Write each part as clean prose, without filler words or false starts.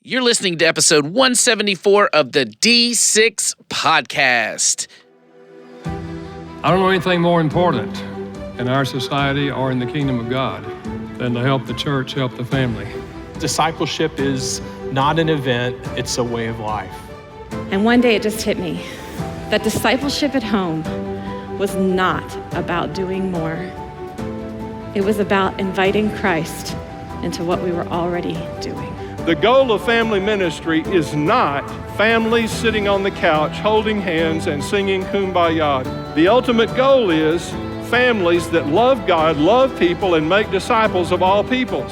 You're listening to episode 174 of the D6 podcast. I don't know anything more important in our society or in the kingdom of God than to help the church, help the family. Discipleship is not an event, it's a way of life. And one day it just hit me that discipleship at home was not about doing more. It was about inviting Christ into what we were already doing. The goal of family ministry is not families sitting on the couch holding hands and singing Kumbaya. The ultimate goal is families that love God, love people, and make disciples of all peoples.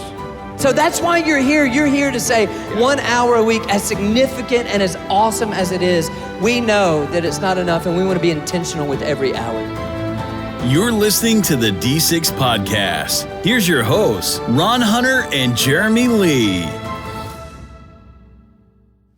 So that's why you're here. You're here to say 1 hour a week, as significant and as awesome as it is, we know that it's not enough and we want to be intentional with every hour. You're listening to the D6 podcast. Here's your hosts, Ron Hunter and Jeremy Lee.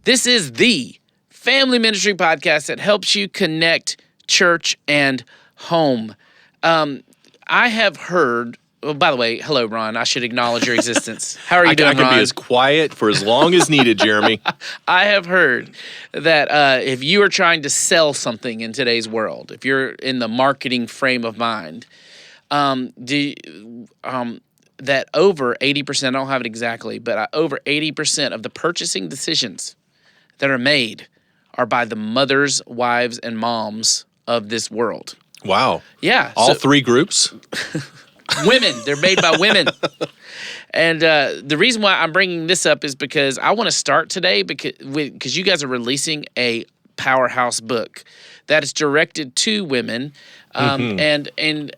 This is the family ministry podcast that helps you connect church and home. I have heard, by the way, hello, Ron. I should acknowledge your existence. How are you doing, Ron? I can be as quiet for as long as needed, Jeremy. I have heard that if you are trying to sell something in today's world, if you're in the marketing frame of mind, that over 80%, I don't have it exactly, but over 80% of the purchasing decisions that are made are by the mothers, wives, and moms of this world. Wow. Yeah. All three groups? Women. They're made by women. And the reason why I'm bringing this up is because I want to start today because you guys are releasing a powerhouse book that is directed to women. And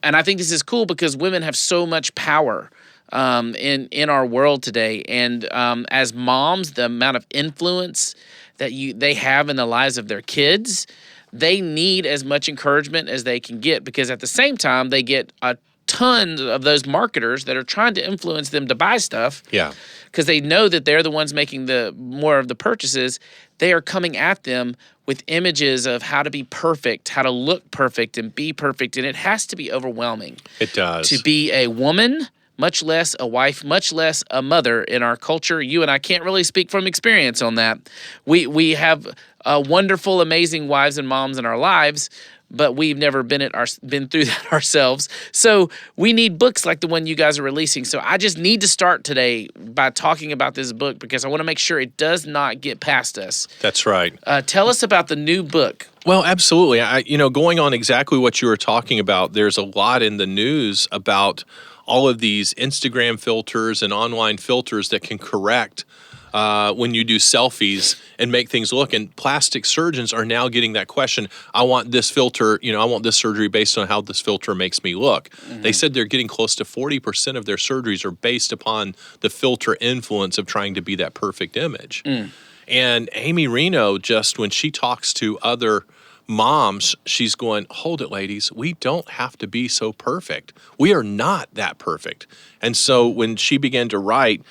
I think this is cool because women have so much power in our world today. And as moms, the amount of influence that they have in the lives of their kids, they need as much encouragement as they can get, because at the same time, they get a ton of those marketers that are trying to influence them to buy stuff. Yeah. Because they know that they're the ones making the more of the purchases. They are coming at them with images of how to be perfect, how to look perfect and be perfect. And it has to be overwhelming. It does. To be a woman, much less a wife, much less a mother in our culture. You and I can't really speak from experience on that. We have wonderful, amazing wives and moms in our lives, but we've never been through that ourselves. So we need books like the one you guys are releasing. So I just need to start today by talking about this book because I want to make sure it does not get past us. That's right. Tell us about the new book. Well, absolutely. Going on exactly what you were talking about, there's a lot in the news about all of these Instagram filters and online filters that can correct when you do selfies and make things look. And plastic surgeons are now getting that question. I want this filter, I want this surgery based on how this filter makes me look. Mm-hmm. They said they're getting close to 40% of their surgeries are based upon the filter influence of trying to be that perfect image. And Amy Reno, just when she talks to other moms, she's going, hold it, ladies. We don't have to be so perfect. We are not that perfect. And so when she began to write,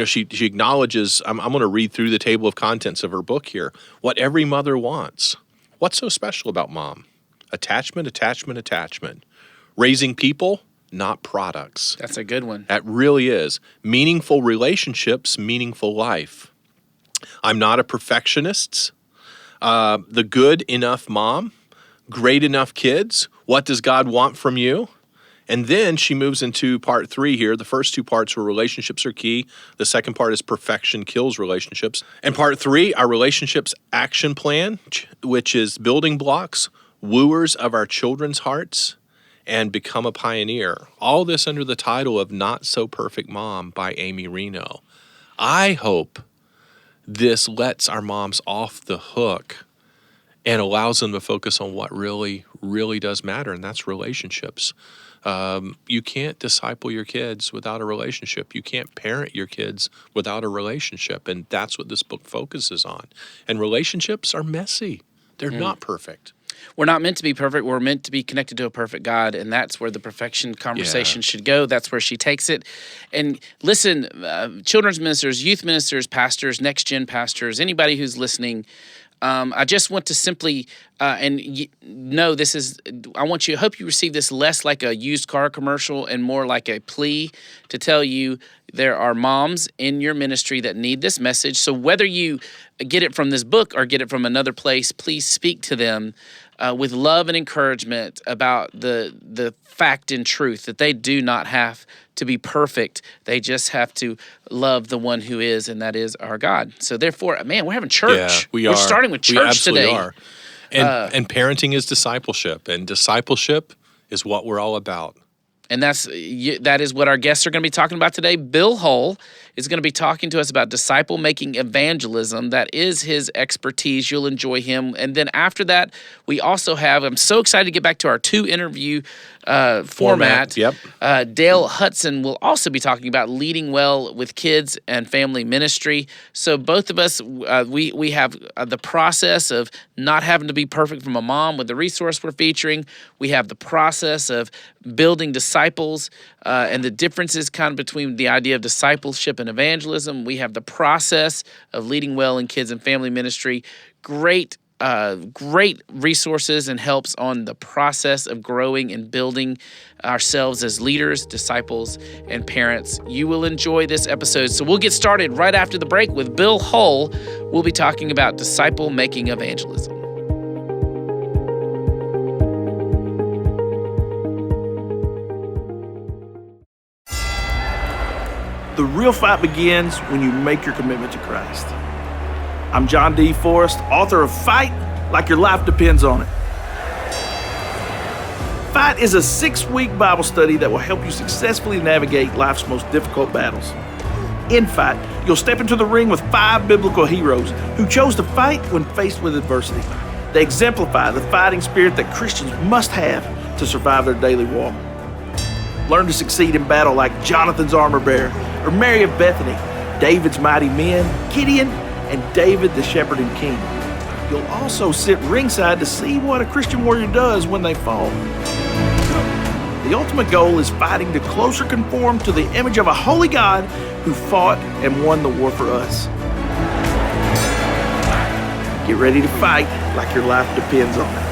she acknowledges, I'm going to read through the table of contents of her book here, what every mother wants. What's so special about mom? Attachment, attachment, attachment. Raising people, not products. That's a good one. That really is. Meaningful relationships, meaningful life. I'm not a perfectionist. The good enough mom, great enough kids. What does God want from you? And then she moves into part 3 here. The first 2 parts were relationships are key. The second part is perfection kills relationships. And part 3, our relationships action plan, which is building blocks, wooers of our children's hearts, and become a pioneer. All this under the title of Not So Perfect Mom by Amy Reno. I hope this lets our moms off the hook and allows them to focus on what really, really does matter, and that's relationships. You can't disciple your kids without a relationship. You can't parent your kids without a relationship, and that's what this book focuses on. And relationships are messy. They're not perfect. We're not meant to be perfect. We're meant to be connected to a perfect God, and that's where the perfection conversation should go. That's where she takes it. And listen, children's ministers, youth ministers, pastors, next-gen pastors, anybody who's listening, I just want to simply know this is. I hope you receive this less like a used car commercial and more like a plea to tell you there are moms in your ministry that need this message. So whether you get it from this book or get it from another place, please speak to them with love and encouragement about the fact and truth that they do not have to be perfect. They just have to love the one who is, and that is our God. So therefore, man, we're having church. Yeah, we We're are. starting with church we absolutely today. Are. And parenting is discipleship, and discipleship is what we're all about. And that is what our guests are going to be talking about today. Bill Hull is going to be talking to us about disciple-making evangelism. That is his expertise. You'll enjoy him. And then after that, we also have, I'm so excited to get back to our 2-interview format. Yep. Dale Hudson will also be talking about leading well with kids and family ministry. So both of us, we have the process of not having to be perfect from a mom with the resource we're featuring. We have the process of building disciples and the differences kind of between the idea of discipleship and evangelism. We have the process of leading well in kids and family ministry. Great resources and helps on the process of growing and building ourselves as leaders, disciples, and parents. You will enjoy this episode. So we'll get started right after the break with Bill Hull. We'll be talking about disciple-making evangelism. The real fight begins when you make your commitment to Christ. I'm John D. Forrest, author of Fight Like Your Life Depends on It. Fight is a 6-week Bible study that will help you successfully navigate life's most difficult battles. In Fight, you'll step into the ring with 5 biblical heroes who chose to fight when faced with adversity. They exemplify the fighting spirit that Christians must have to survive their daily walk. Learn to succeed in battle like Jonathan's armor bearer, or Mary of Bethany, David's mighty men, Gideon, and David the shepherd and king. You'll also sit ringside to see what a Christian warrior does when they fall. The ultimate goal is fighting to closer conform to the image of a holy God who fought and won the war for us. Get ready to fight like your life depends on it.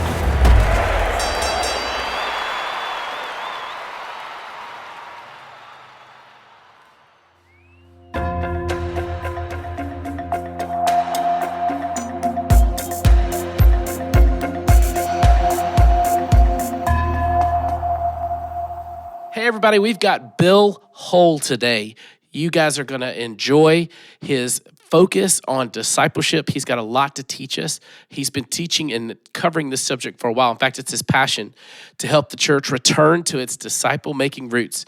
Hey, everybody, we've got Bill Hull today. You guys are going to enjoy his focus on discipleship. He's got a lot to teach us. He's been teaching and covering this subject for a while. In fact, it's his passion to help the church return to its disciple-making roots.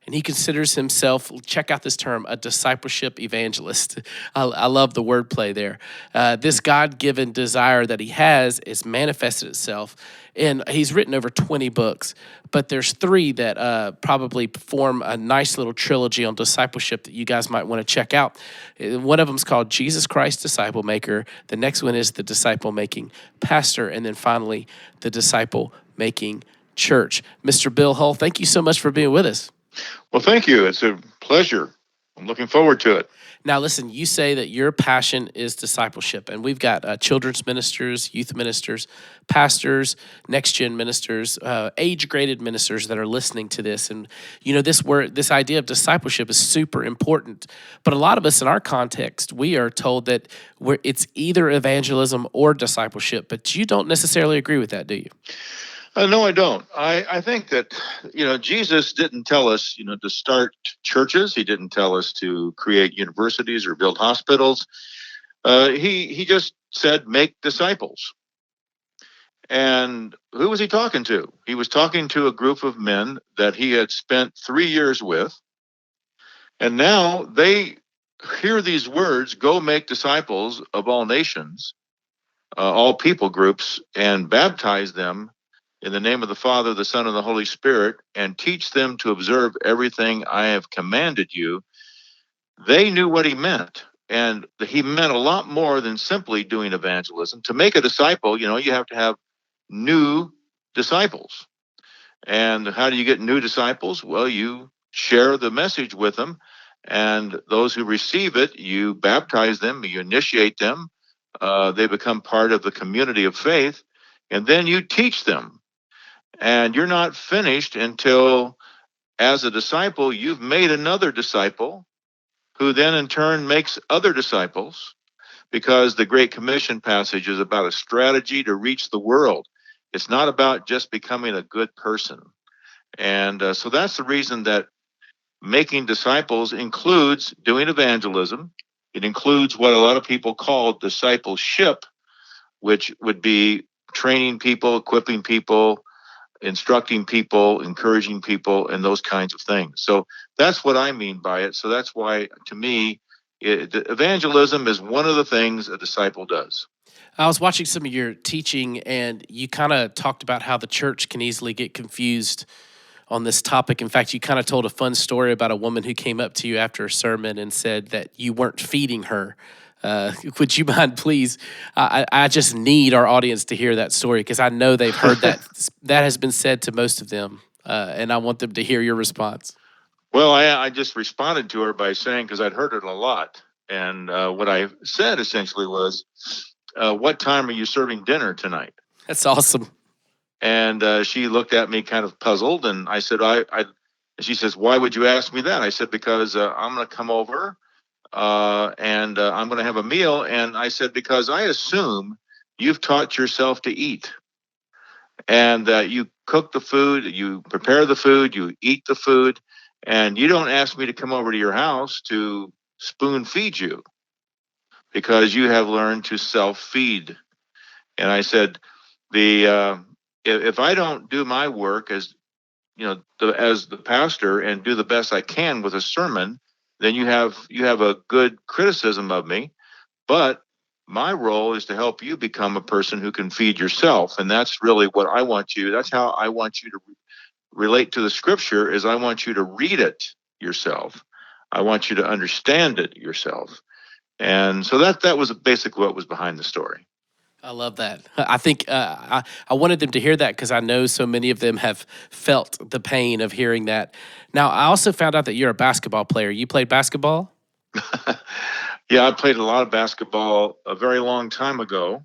And he considers himself, check out this term, a discipleship evangelist. I love the wordplay there. This God-given desire that he has is manifested itself. And he's written over 20 books, but there's 3 that probably form a nice little trilogy on discipleship that you guys might want to check out. One of them is called Jesus Christ Disciple Maker. The next one is the Disciple Making Pastor. And then finally, the Disciple Making Church. Mr. Bill Hull, thank you so much for being with us. Well, thank you. It's a pleasure. I'm looking forward to it. Now, listen, you say that your passion is discipleship, and we've got children's ministers, youth ministers, pastors, next-gen ministers, age-graded ministers that are listening to this. And, you know, this idea of discipleship is super important. But a lot of us in our context, we are told that it's either evangelism or discipleship, but you don't necessarily agree with that, do you? No, I don't. I think that, Jesus didn't tell us, to start churches. He didn't tell us to create universities or build hospitals. He just said, make disciples. And who was he talking to? He was talking to a group of men that he had spent 3 years with. And now they hear these words, go make disciples of all nations, all people groups, and baptize them in the name of the Father, the Son, and the Holy Spirit, and teach them to observe everything I have commanded you. They knew what he meant. And he meant a lot more than simply doing evangelism. To make a disciple, you have to have new disciples. And how do you get new disciples? Well, you share the message with them. And those who receive it, you baptize them, you initiate them. They become part of the community of faith. And then you teach them. And you're not finished until, as a disciple, you've made another disciple, who then in turn makes other disciples, because the Great Commission passage is about a strategy to reach the world. It's not about just becoming a good person. And so that's the reason that making disciples includes doing evangelism. It includes what a lot of people call discipleship, which would be training people, equipping people, instructing people, encouraging people, and those kinds of things. So that's what I mean by it. So that's why, to me, evangelism is one of the things a disciple does. I was watching some of your teaching, and you kind of talked about how the church can easily get confused on this topic. In fact, you kind of told a fun story about a woman who came up to you after a sermon and said that you weren't feeding her. Would you mind, please? I just need our audience to hear that story, because I know they've heard that. That has been said to most of them, and I want them to hear your response. Well, I just responded to her by saying, because I'd heard it a lot, and what I said essentially was, what time are you serving dinner tonight? That's awesome. And she looked at me kind of puzzled, and I said, she says, why would you ask me that? I said, because I'm going to come over and I'm going to have a meal. And I said, because I assume you've taught yourself to eat, and that you cook the food, you prepare the food, you eat the food, and you don't ask me to come over to your house to spoon feed you, because you have learned to self-feed. And I said, if I don't do my work as as the pastor and do the best I can with a sermon, then you have a good criticism of me. But my role is to help you become a person who can feed yourself, and that's really what I want you. That's how I want you to relate to the Scripture. Is I want you to read it yourself. I want you to understand it yourself. And so that was basically what was behind the story. I love that. I think I wanted them to hear that, because I know so many of them have felt the pain of hearing that. Now, I also found out that you're a basketball player. You played basketball? Yeah, I played a lot of basketball a very long time ago.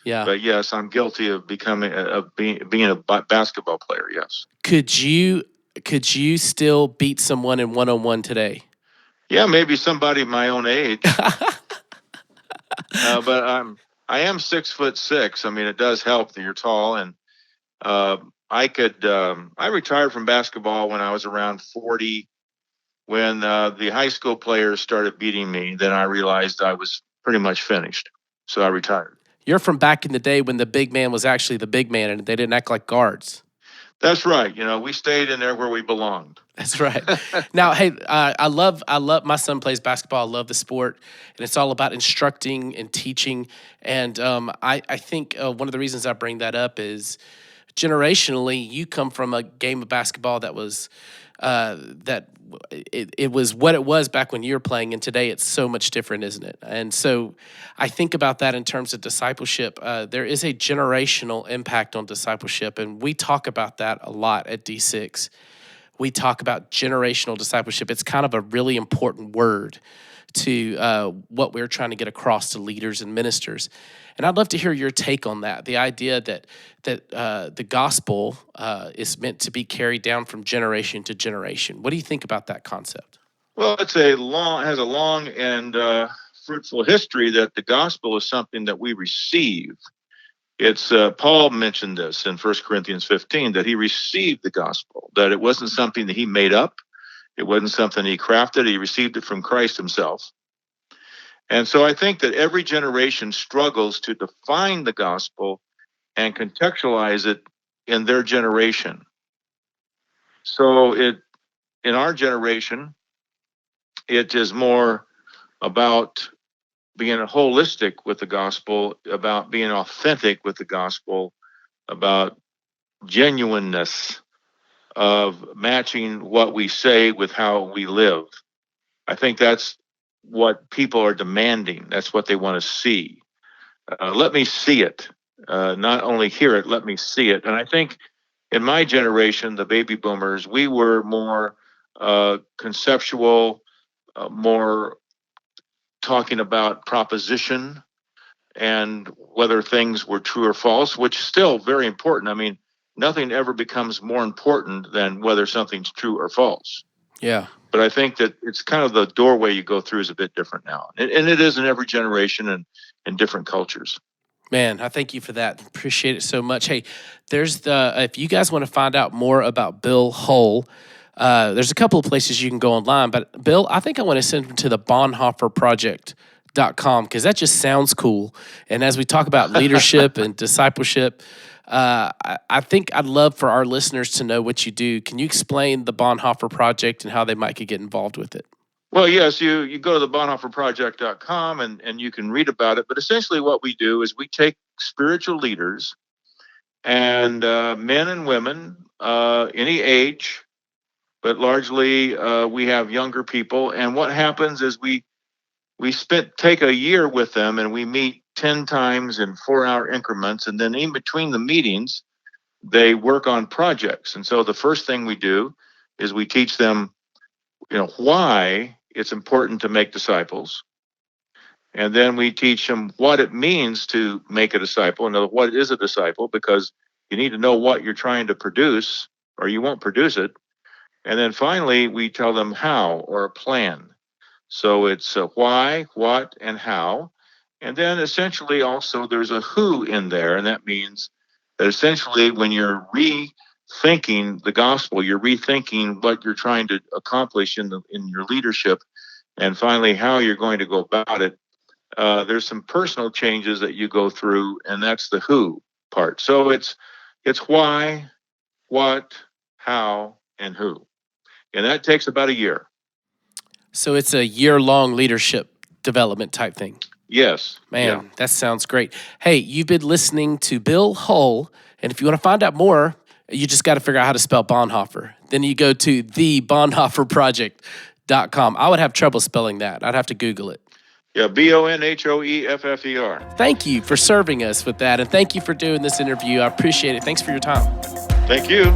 Yeah. But yes, I'm guilty of being a basketball player, yes. Could you still beat someone in one-on-one today? Yeah, maybe somebody my own age. But I am 6'6". I mean, it does help that you're tall, and I retired from basketball when I was around 40. When the high school players started beating me, then I realized I was pretty much finished. So I retired. You're from back in the day when the big man was actually the big man and they didn't act like guards. That's right. We stayed in there where we belonged. That's right. Now, hey, I love my son plays basketball. I love the sport, and it's all about instructing and teaching. And I think one of the reasons I bring that up is generationally, you come from a game of basketball that was it was what it was back when you were playing, and today it's so much different, isn't it? And so I think about that in terms of discipleship. There is a generational impact on discipleship, and we talk about that a lot at D6. We talk about generational discipleship. It's kind of a really important word to what we're trying to get across to leaders and ministers. And I'd love to hear your take on that, the idea that the gospel is meant to be carried down from generation to generation. What do you think about that concept? Well, has a long and fruitful history that the gospel is something that we receive. It's Paul mentioned this in 1 Corinthians 15, that he received the gospel, that it wasn't something that he made up. It wasn't something he crafted. He received it from Christ himself. And so I think that every generation struggles to define the gospel and contextualize it in their generation. So in our generation, it is more about being holistic with the gospel, about being authentic with the gospel, about genuineness of matching what we say with how we live. I think that's what people are demanding. That's what they want to see. Let me see it. Not only hear it, let me see it. And I think in my generation, the baby boomers, we were more conceptual, more talking about proposition and whether things were true or false, which is still very important. I mean, nothing ever becomes more important than whether something's true or false. Yeah. But I think that it's kind of the doorway you go through is a bit different now. And it is in every generation and in different cultures. Man, I thank you for that. Appreciate it so much. Hey, there's if you guys want to find out more about Bill Hull, there's a couple of places you can go online. But Bill, I think I want to send them to the Bonhoefferproject.com because that just sounds cool. And as we talk about leadership and discipleship, I think I'd love for our listeners to know what you do. Can you explain the Bonhoeffer Project and how they might get involved with it? Well, yes, you go to the Bonhoefferproject.com and you can read about it. But essentially what we do is we take spiritual leaders and men and women, any age, but largely we have younger people. And what happens is we take a year with them and we meet 10 times in 4-hour increments. And then in between the meetings, they work on projects. And so the first thing we do is we teach them, why it's important to make disciples. And then we teach them what it means to make a disciple. And what is a disciple? Because you need to know what you're trying to produce or you won't produce it. And then finally, we tell them how, or a plan. So it's why, what, and how. And then essentially also there's a who in there. And that means that essentially when you're rethinking the gospel, you're rethinking what you're trying to accomplish in your leadership, and finally how you're going to go about it. There's some personal changes that you go through, and that's the who part. So it's why, what, how, and who. And that takes about a year. So it's a year-long leadership development type thing. Yes. Man, that sounds great. Hey, you've been listening to Bill Hull, and if you want to find out more, you just got to figure out how to spell Bonhoeffer. Then you go to thebonhoefferproject.com. I would have trouble spelling that. I'd have to Google it. Yeah, Bonhoeffer. Thank you for serving us with that, and thank you for doing this interview. I appreciate it. Thanks for your time. Thank you.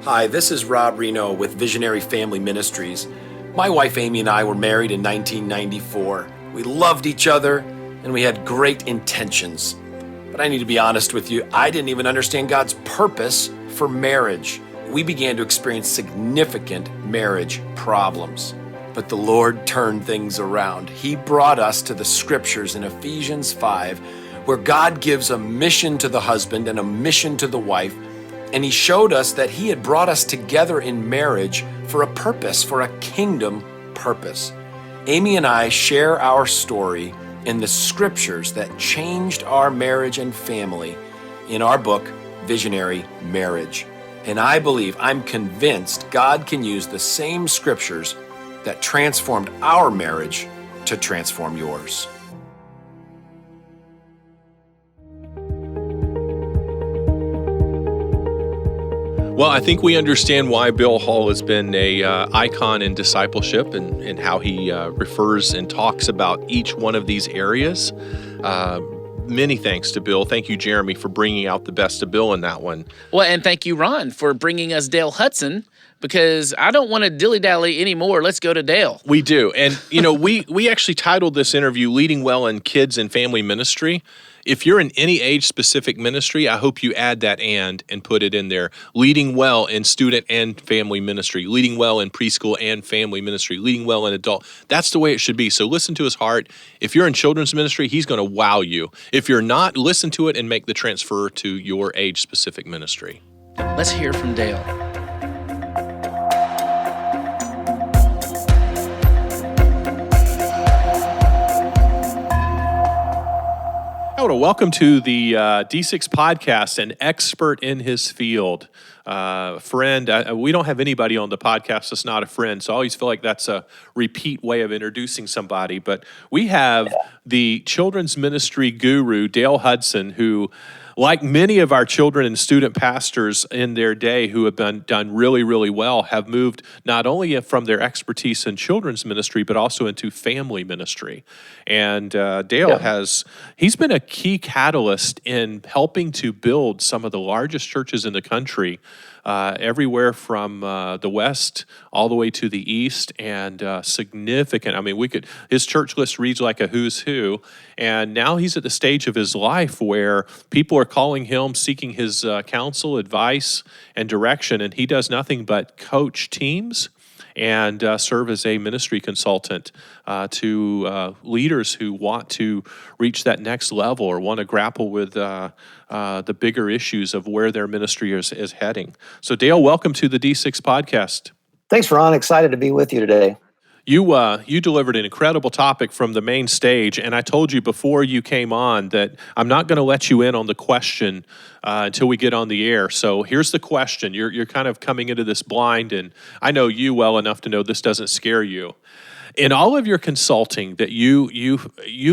Hi, this is Rob Reno with Visionary Family Ministries. My wife Amy and I were married in 1994. We loved each other and we had great intentions. But I need to be honest with you, I didn't even understand God's purpose for marriage. We began to experience significant marriage problems. But the Lord turned things around. He brought us to the scriptures in Ephesians 5, where God gives a mission to the husband and a mission to the wife. And he showed us that he had brought us together in marriage for a purpose, for a kingdom purpose. Amy and I share our story in the scriptures that changed our marriage and family in our book, Visionary Marriage. And I'm convinced God can use the same scriptures that transformed our marriage to transform yours. Well, I think we understand why Bill Hull has been a icon in discipleship and how he refers and talks about each one of these areas. Many thanks to Bill. Thank you, Jeremy, for bringing out the best of Bill in that one. Well, and thank you, Ron, for bringing us Dale Hudson, because I don't want to dilly-dally anymore. Let's go to Dale. We do. And, we actually titled this interview, Leading Well in Kids and Family Ministry. If you're in any age-specific ministry, I hope you add that and put it in there. Leading well in student and family ministry. Leading well in preschool and family ministry. Leading well in adult. That's the way it should be. So listen to his heart. If you're in children's ministry, he's going to wow you. If you're not, listen to it and make the transfer to your age-specific ministry. Let's hear from Dale. I want to welcome to the D6 podcast an expert in his field, friend. We don't have anybody on the podcast that's not a friend, so I always feel like that's a repeat way of introducing somebody. But we have the children's ministry guru, Dale Hudson, who, like many of our children and student pastors in their day who have done really, really well, have moved not only from their expertise in children's ministry, but also into family ministry. And Dale he's been a key catalyst in helping to build some of the largest churches in the country everywhere from the west all the way to the east, and significant. I mean, his church list reads like a who's who, and now he's at the stage of his life where people are calling him, seeking his counsel, advice, and direction, and he does nothing but coach teams and serve as a ministry consultant to leaders who want to reach that next level or want to grapple with the bigger issues of where their ministry is heading. So Dale, welcome to the D6 podcast. Thanks, Ron. Excited to be with you today. You delivered an incredible topic from the main stage, and I told you before you came on that I'm not going to let you in on the question until we get on the air. So here's the question. You're kind of coming into this blind, and I know you well enough to know this doesn't scare you. In all of your consulting, that you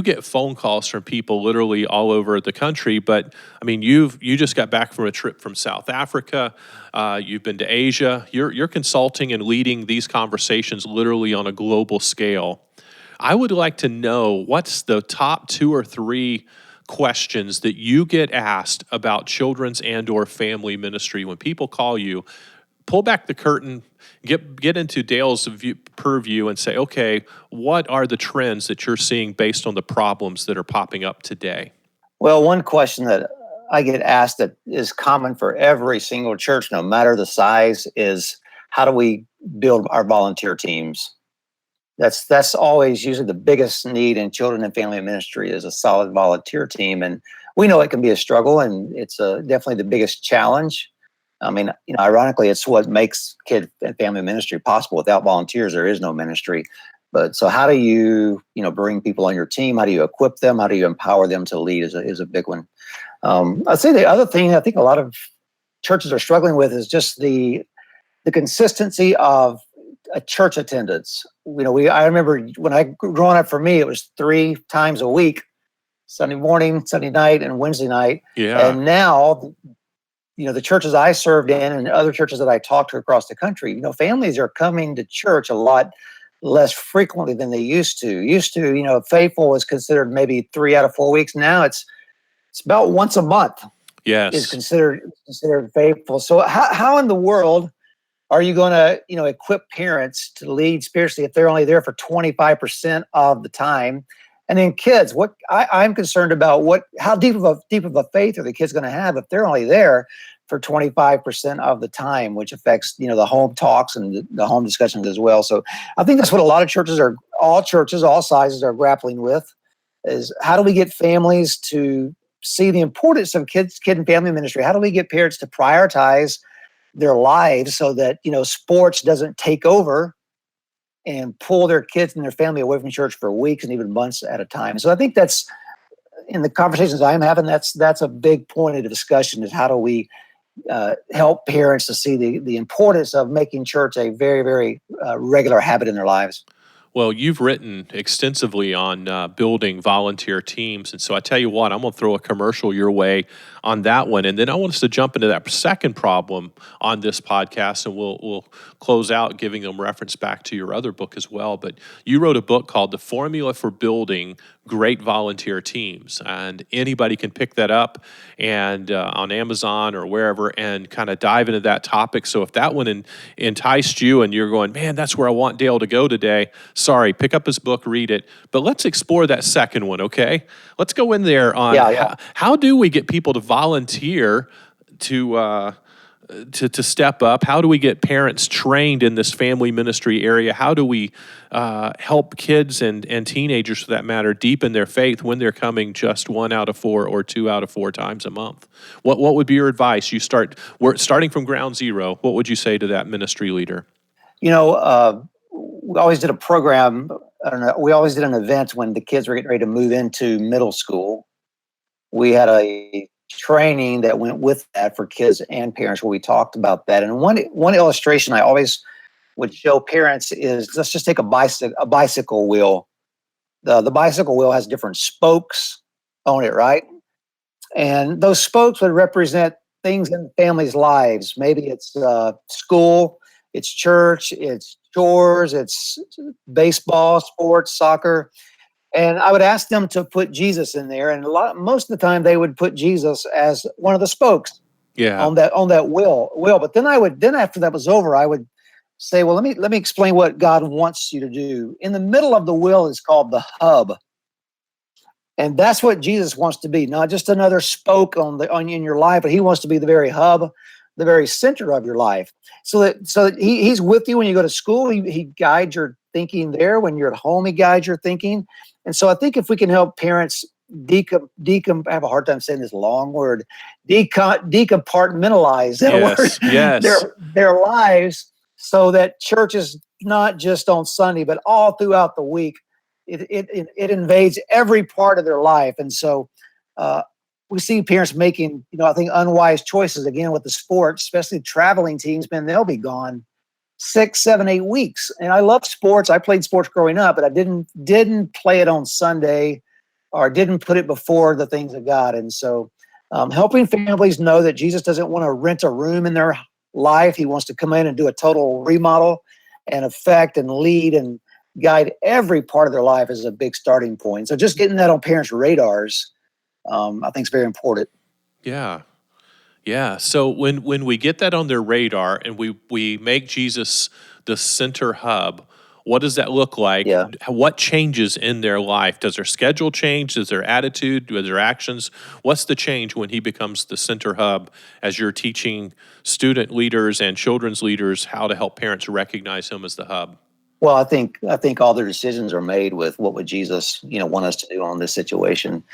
get phone calls from people literally all over the country, but I mean you just got back from a trip from South Africa. You've been to Asia. You're consulting and leading these conversations literally on a global scale. I would like to know what's the top 2 or 3 questions that you get asked about children's and or family ministry when people call you. Pull back the curtain, get into Dale's purview and say, okay, what are the trends that you're seeing based on the problems that are popping up today? Well, one question that I get asked that is common for every single church, no matter the size, is how do we build our volunteer teams? That's always usually the biggest need in children and family ministry is a solid volunteer team. And we know it can be a struggle, and it's definitely the biggest challenge. I mean, ironically, it's what makes kid and family ministry possible. Without volunteers, there is no ministry. But so how do you, bring people on your team? How do you equip them? How do you empower them to lead is a big one. I'd say the other thing I think a lot of churches are struggling with is just the consistency of a church attendance. I remember when growing up, for me, it was 3 times a week, Sunday morning, Sunday night, and Wednesday night. Yeah. And now, the churches I served in and other churches that I talked to across the country, families are coming to church a lot less frequently than they used to. Faithful was considered maybe 3 out of 4 weeks. Now it's about once a month. Yes. Is considered faithful. So how in the world are you going to, equip parents to lead spiritually if they're only there for 25% of the time? And then kids, what I'm concerned about, how deep of a faith are the kids going to have if they're only there for 25% of the time, which affects, the home talks and the home discussions as well. So I think that's what a lot of churches, all sizes are grappling with, is how do we get families to see the importance of kid and family ministry? How do we get parents to prioritize their lives so that, sports doesn't take over and pull their kids and their family away from church for weeks and even months at a time? So I think that's, in the conversations I'm having, that's a big point of discussion, is how do we help parents to see the importance of making church a very, very regular habit in their lives. Well, you've written extensively on building volunteer teams. And so I tell you what, I'm going to throw a commercial your way on that one. And then I want us to jump into that second problem on this podcast, and we'll close out giving them reference back to your other book as well. But you wrote a book called The Formula for Building Great Volunteer Teams. And anybody can pick that up and on Amazon or wherever and kind of dive into that topic. So if that one enticed you and you're going, man, that's where I want Dale to go today, sorry, pick up his book, read it. But let's explore that second one, okay? Let's go in there on how do we get people to volunteer to step up? How do we get parents trained in this family ministry area? How do we help kids and teenagers, for that matter, deepen their faith when they're coming just 1 out of 4 or 2 out of 4 times a month? What would be your advice? We're starting from ground zero. What would you say to that ministry leader? We always did a program. We always did an event when the kids were getting ready to move into middle school. We had a training that went with that for kids and parents where we talked about that. And one illustration I always would show parents is, let's just take a bicycle wheel. The bicycle wheel has different spokes on it, right? And those spokes would represent things in families' lives. Maybe it's school, it's church, it's chores, it's baseball, sports, soccer. And I would ask them to put Jesus in there. And most of the time they would put Jesus as one of the spokes. Yeah. on that will. But then after that was over, I would say, well, let me explain what God wants you to do. In the middle of the will is called the hub. And that's what Jesus wants to be, not just another spoke in your life, but he wants to be the very hub, the very center of your life. So that he's with you when you go to school. He guides your thinking there. When you're at home, he guides your thinking. And so I think if we can help parents I have a hard time saying this long word, decompartmentalize their lives, so that church is not just on Sunday, but all throughout the week. It invades every part of their life. And so we see parents making, I think, unwise choices again with the sports, especially traveling teams. Man, they'll be gone 6, 7, 8 weeks. And I love sports. I played sports growing up, but I didn't play it on Sunday, or didn't put it before the things of God. And so helping families know that Jesus doesn't want to rent a room in their life. He wants to come in and do a total remodel and affect and lead and guide every part of their life is a big starting point. So just getting that on parents' radars, I think is very important. Yeah. Yeah. So when we get that on their radar and we make Jesus the center hub, what does that look like? Yeah. What changes in their life? Does their schedule change? Does their attitude? Do their actions? What's the change when he becomes the center hub as you're teaching student leaders and children's leaders how to help parents recognize him as the hub? Well, I think all their decisions are made with what would Jesus, want us to do on this situation.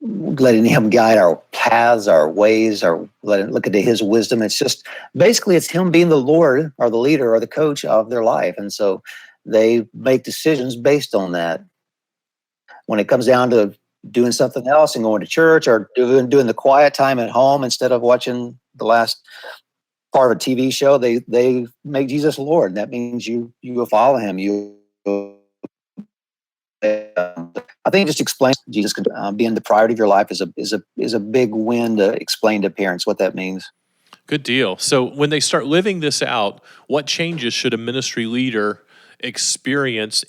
Letting him guide our paths, our ways, or look into his wisdom. It's just basically it's him being the Lord or the leader or the coach of their life. And so they make decisions based on that. When it comes down to doing something else and going to church or doing the quiet time at home instead of watching the last part of a TV show, they make Jesus Lord. That means you will follow him. I think it just explains Jesus being the priority of your life is a big win to explain to parents what that means. Good deal. So when they start living this out, what changes should a ministry leader experience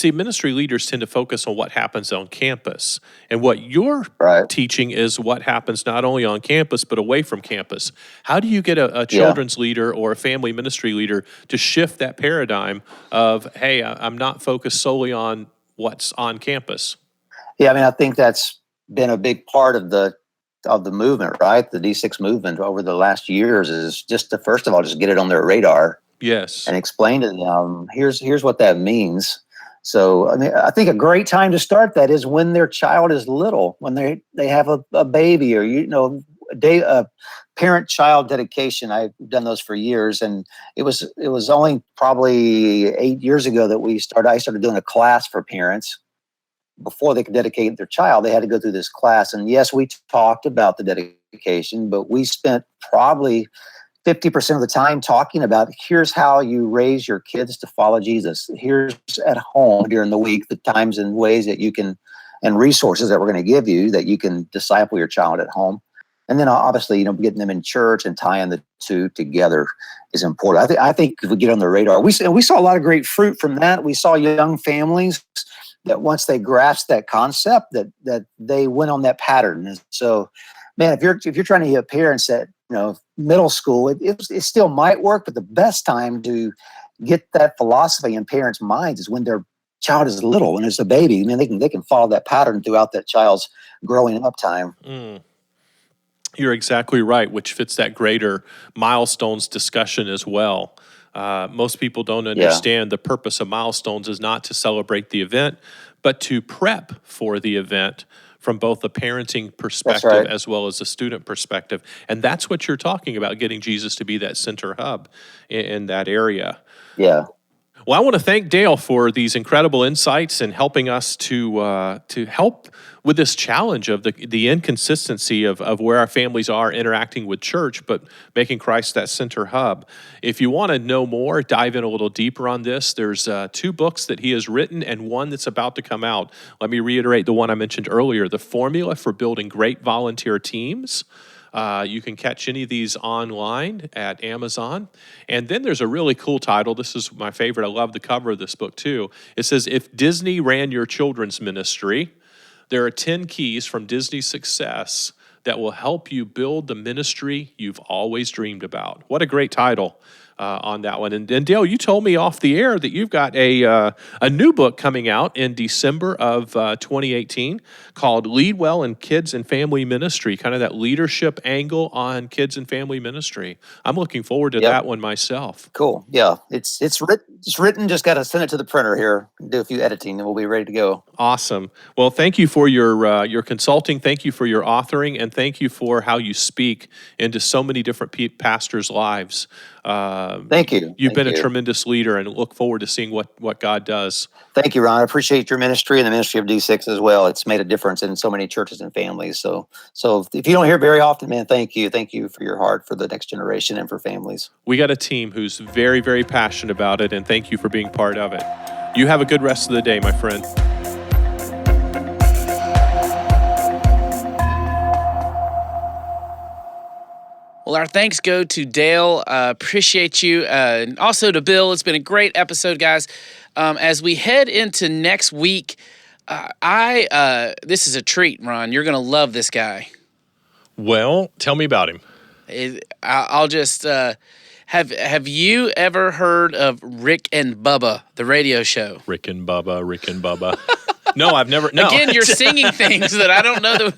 ministry leaders tend to focus on what happens on campus, and what you're teaching is what happens not only on campus but away from campus. How do you get a children's leader or a family ministry leader to shift that paradigm of, hey, I'm not focused solely on what's on campus? Yeah, I mean, I think that's been a big part of the movement, right? The D6 movement over the last years is just to, first of all, just get it on their radar. Yes. And explain to them, here's what that means. So, I mean, I think a great time to start that is when their child is little, when they have a baby, or, parent-child dedication. I've done those for years. And it was only probably 8 years ago that I started doing a class for parents. Before they could dedicate their child, they had to go through this class. And yes, we talked about the dedication, but we spent probably 50% of the time talking about, here's how you raise your kids to follow Jesus. Here's at home during the week, the times and ways that you can, and resources that we're going to give you that you can disciple your child at home. And then obviously, getting them in church and tying the two together is important. I think if we get on the radar, we saw a lot of great fruit from that. We saw young families that once they grasped that concept, that they went on that pattern. And so, man, if you're trying to get parents at middle school, it still might work, but the best time to get that philosophy in parents' minds is when their child is little, when it's a baby. I mean, they can follow that pattern throughout that child's growing up time. You're exactly right, which fits that greater milestones discussion as well. Most people don't understand the purpose of milestones is not to celebrate the event, but to prep for the event from both a parenting perspective as well as a student perspective. And that's what you're talking about, getting Jesus to be that center hub in that area. Yeah. Well, I want to thank Dale for these incredible insights and helping us to help with this challenge of the inconsistency of where our families are interacting with church, but making Christ that center hub. If you want to know more, dive in a little deeper on this, there's 2 books that he has written and one that's about to come out. Let me reiterate the one I mentioned earlier, The Formula for Building Great Volunteer Teams. You can catch any of these online at Amazon. And then there's a really cool title. This is my favorite. I love the cover of this book too. It says, If Disney Ran Your Children's Ministry, there are 10 keys from Disney's success that will help you build the ministry you've always dreamed about. What a great title on that one. And Dale, you told me off the air that you've got a new book coming out in December of 2018 called Lead Well in Kids and Family Ministry, kind of that leadership angle on kids and family ministry. I'm looking forward to that one myself. Cool. Yeah, it's written. Just got to send it to the printer here, do a few editing, and we'll be ready to go. Awesome. Well, thank you for your consulting. Thank you for your authoring, and thank you for how you speak into so many different pastors' lives. Thank you. You've been a tremendous leader, and look forward to seeing what God does. Thank you, Ron. I appreciate your ministry and the ministry of D6 as well. It's made a difference in so many churches and families. So if you don't hear it very often, man, thank you. Thank you for your heart for the next generation and for families. We got a team who's very, very passionate about it, and thank you for being part of it. You have a good rest of the day, my friend. Well, our thanks go to Dale. Appreciate you. And also to Bill. It's been a great episode, guys. As we head into next week, this is a treat, Ron. You're going to love this guy. Well, tell me about him. I'll just have you ever heard of Rick and Bubba, the radio show? Rick and Bubba. No, I've never. No. Again, you're singing things that I don't know.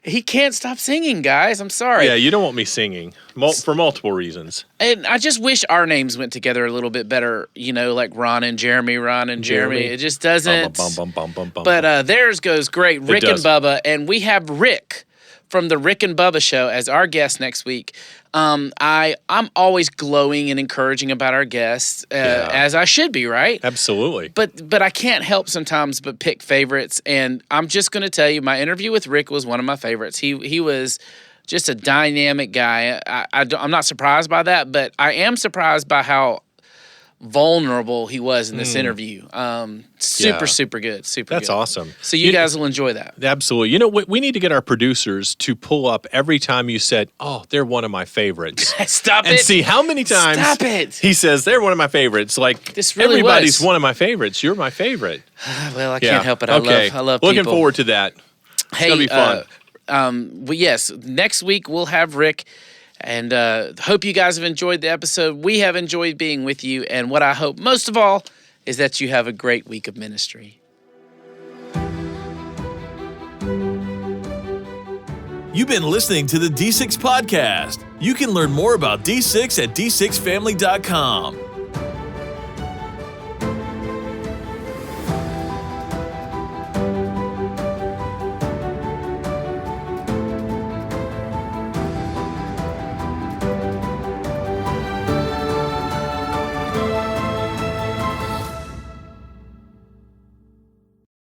He can't stop singing, guys. I'm sorry. Yeah, you don't want me singing for multiple reasons. And I just wish our names went together a little bit better. You know, like Ron and Jeremy. It just doesn't. But theirs goes great. Rick and Bubba, and we have Rick from the Rick and Bubba Show as our guest next week. I'm always glowing and encouraging about our guests, as I should be, right? Absolutely. But I can't help sometimes but pick favorites, and I'm just going to tell you, my interview with Rick was one of my favorites. He was just a dynamic guy. I'm not surprised by that, but I am surprised by how vulnerable he was in this interview. Super good. That's awesome. So you guys will enjoy that. Absolutely. You know, we need to get our producers to pull up every time you said, "Oh, they're one of my favorites." Stop it. And see how many times he says they're one of my favorites. Like, this really everybody's was one of my favorites. You're my favorite. Well, I can't help it. I love Looking people. forward to that. It's going to be fun. Yes, next week we'll have Rick. And hope you guys have enjoyed the episode. We have enjoyed being with you. And what I hope most of all is that you have a great week of ministry. You've been listening to the D6 Podcast. You can learn more about D6 at d6family.com.